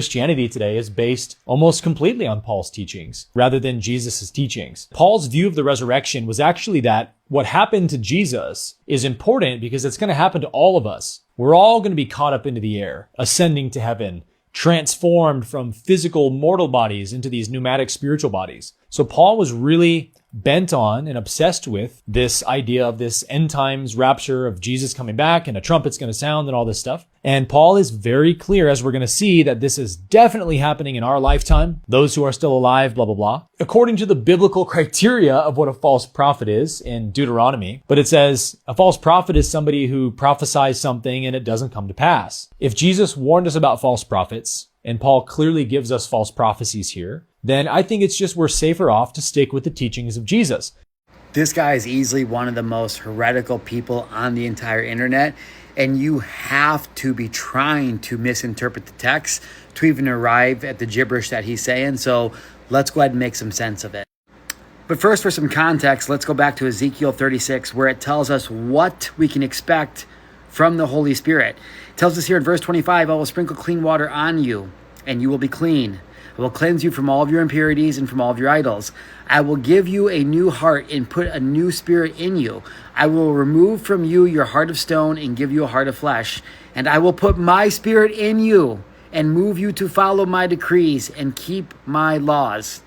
Christianity today is based almost completely on Paul's teachings rather than Jesus' teachings. Paul's view of the resurrection was actually that what happened to Jesus is important because it's going to happen to all of us. We're all going to be caught up into the air, ascending to heaven, transformed from physical mortal bodies into these pneumatic spiritual bodies. So Paul was really bent on and obsessed with this idea of this end times rapture of Jesus coming back and a trumpet's going to sound and all this stuff. And Paul is very clear, as we're going to see, that this is definitely happening in our lifetime. Those who are still alive, blah, blah, blah. According to the biblical criteria of what a false prophet is in Deuteronomy. But it says a false prophet is somebody who prophesies something and it doesn't come to pass. If Jesus warned us about false prophets, and Paul clearly gives us false prophecies here, then I think it's just we're safer off to stick with the teachings of Jesus. This guy is easily one of the most heretical people on the entire internet, and you have to be trying to misinterpret the text to even arrive at the gibberish that he's saying. So let's go ahead and make some sense of it. But first, for some context, let's go back to Ezekiel 36, where it tells us what we can expect from the Holy Spirit. It tells us here in verse 25, I will sprinkle clean water on you, and you will be clean. I will cleanse you from all of your impurities and from all of your idols. I will give you a new heart and put a new spirit in you. I will remove from you your heart of stone and give you a heart of flesh. And I will put my spirit in you and move you to follow my decrees and keep my laws.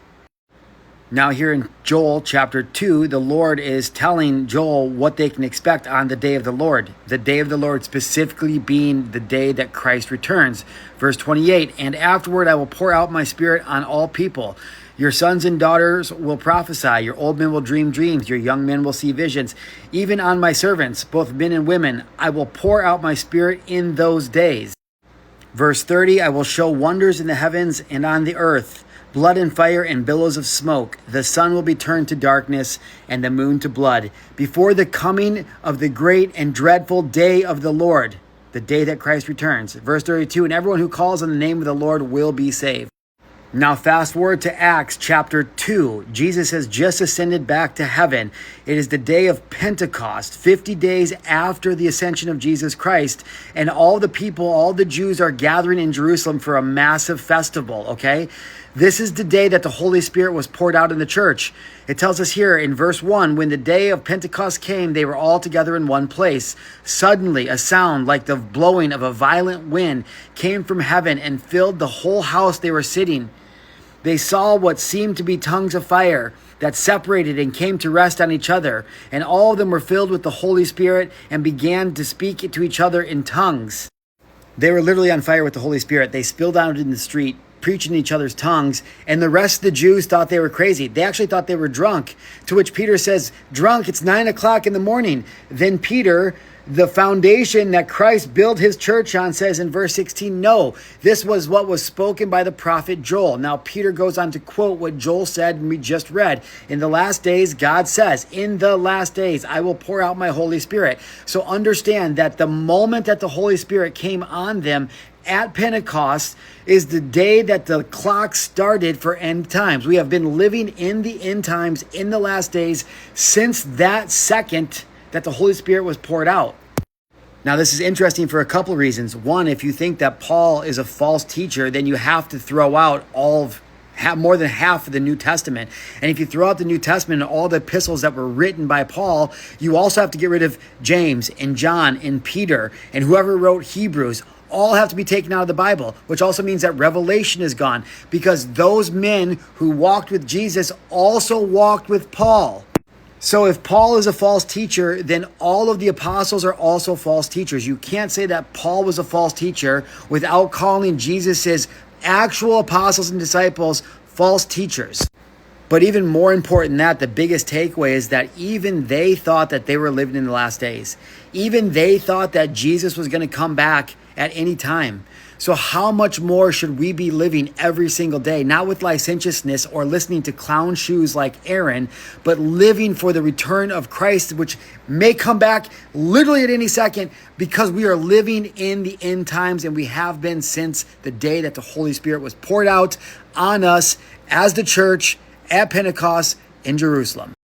Now here in Joel chapter 2, the Lord is telling Joel what they can expect on the day of the Lord. The day of the Lord specifically being the day that Christ returns. Verse 28, and afterward I will pour out my spirit on all people. Your sons and daughters will prophesy. Your old men will dream dreams. Your young men will see visions. Even on my servants, both men and women, I will pour out my spirit in those days. Verse 30, I will show wonders in the heavens and on the earth, blood and fire and billows of smoke. The sun will be turned to darkness and the moon to blood before the coming of the great and dreadful day of the Lord, the day that Christ returns. Verse 32, and everyone who calls on the name of the Lord will be saved. Now fast forward to Acts chapter 2. Jesus has just ascended back to heaven. It is the day of Pentecost, 50 days after the ascension of Jesus Christ. And all the people, all the Jews are gathering in Jerusalem for a massive festival, okay? This is the day that the Holy Spirit was poured out in the church. It tells us here in verse 1, when the day of Pentecost came, they were all together in one place. Suddenly, a sound like the blowing of a violent wind came from heaven and filled the whole house they were sitting. They saw what seemed to be tongues of fire that separated and came to rest on each other. And all of them were filled with the Holy Spirit and began to speak to each other in tongues. They were literally on fire with the Holy Spirit. They spilled out in the street, preaching in each other's tongues. And the rest of the Jews thought they were crazy. They actually thought they were drunk. To which Peter says, drunk, it's 9 o'clock in the morning. Then Peter, the foundation that Christ built his church on, says in verse 16, no, this was what was spoken by the prophet Joel. Now Peter goes on to quote what Joel said and we just read. In the last days, God says, in the last days, I will pour out my Holy Spirit. So understand that the moment that the Holy Spirit came on them at Pentecost is the day that the clock started for end times. We have been living in the end times, in the last days, since that second that the Holy Spirit was poured out. Now, this is interesting for a couple of reasons. One, if you think that Paul is a false teacher, then you have to throw out more than half of the New Testament. And if you throw out the New Testament and all the epistles that were written by Paul, you also have to get rid of James and John and Peter and whoever wrote Hebrews. All have to be taken out of the Bible, which also means that Revelation is gone because those men who walked with Jesus also walked with Paul. So if Paul is a false teacher, then all of the apostles are also false teachers. You can't say that Paul was a false teacher without calling Jesus's actual apostles and disciples false teachers. But even more important than that, the biggest takeaway is that even they thought that they were living in the last days. Even they thought that Jesus was going to come back at any time. So how much more should we be living every single day, not with licentiousness or listening to clown shoes like Aaron, but living for the return of Christ, which may come back literally at any second because we are living in the end times and we have been since the day that the Holy Spirit was poured out on us as the church at Pentecost in Jerusalem.